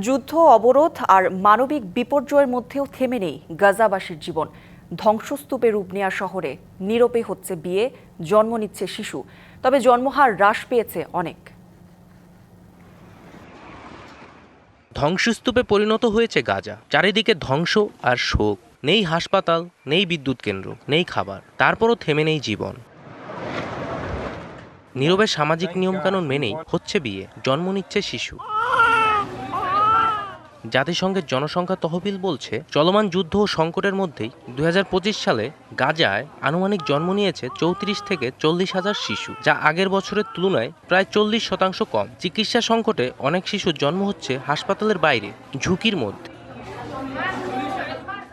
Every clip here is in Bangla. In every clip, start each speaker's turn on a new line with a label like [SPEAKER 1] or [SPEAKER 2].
[SPEAKER 1] যুদ্ধ, অবরোধ আর মানবিক বিপর্যয়ের মধ্যেও থেমে নেই গাজাবাসীর জীবন। ধ্বংসস্তূপে রূপ নেওয়া শহরে নীরবে হচ্ছে বিয়ে, জন্ম নিচ্ছে শিশু, তবে জন্মহার হ্রাস পেয়েছে অনেক।
[SPEAKER 2] ধ্বংসস্তূপে পরিণত হয়েছে গাজা। চারিদিকে ধ্বংস আর শোক। নেই হাসপাতাল, নেই বিদ্যুৎ কেন্দ্র, নেই খাবার, তারপরও থেমে নেই জীবন। নীরবে সামাজিক নিয়মকানুন মেনেই হচ্ছে বিয়ে, জন্ম নিচ্ছে শিশু। জাতিসংঘের জনসংখ্যা তহবিল বলছে, চলমান যুদ্ধ ও সংকটের মধ্যেই 2025 সালে গাজায় আনুমানিক জন্ম নিয়েছে 34 থেকে 40 হাজার শিশু, যা আগের বছরের তুলনায় প্রায় 40% কম। চিকিৎসা সংকটে অনেক শিশুর জন্ম হচ্ছে হাসপাতালের বাইরে, ঝুঁকির মধ্যে।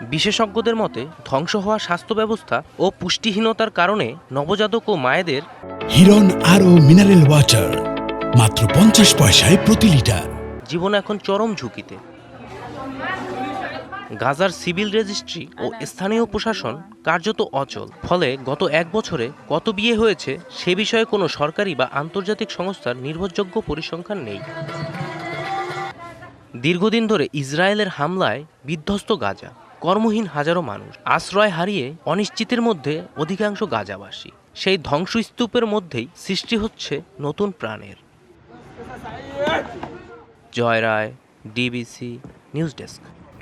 [SPEAKER 2] বিশেষজ্ঞদের মতে, ধ্বংস হওয়া স্বাস্থ্য ব্যবস্থা ও পুষ্টিহীনতার কারণে নবজাতক ও মায়েদের
[SPEAKER 3] হিরন আরও মিনারেল ওয়াটার মাত্র 50 পয়সায় প্রতি লিটার।
[SPEAKER 2] জীবন এখন চরম ঝুঁকিতে। গাজার সিভিল রেজিস্ট্রি ও স্থানীয় প্রশাসন কার্যত অচল। ফলে গত এক বছরে কত বিয়ে হয়েছে সে বিষয়ে কোনো সরকারি বা আন্তর্জাতিক সংস্থার নির্ভরযোগ্য পরিসংখ্যান নেই। দীর্ঘদিন ধরে ইসরায়েলের হামলায় বিধ্বস্ত গাজা, কর্মহীন হাজারো মানুষ, আশ্রয় হারিয়ে অনিশ্চিতের মধ্যে অধিকাংশ গাজাবাসী। সেই ধ্বংসস্তূপের মধ্যেই সৃষ্টি হচ্ছে নতুন প্রাণের। জয় রায়, ডিবিসি নিউজ ডেস্ক।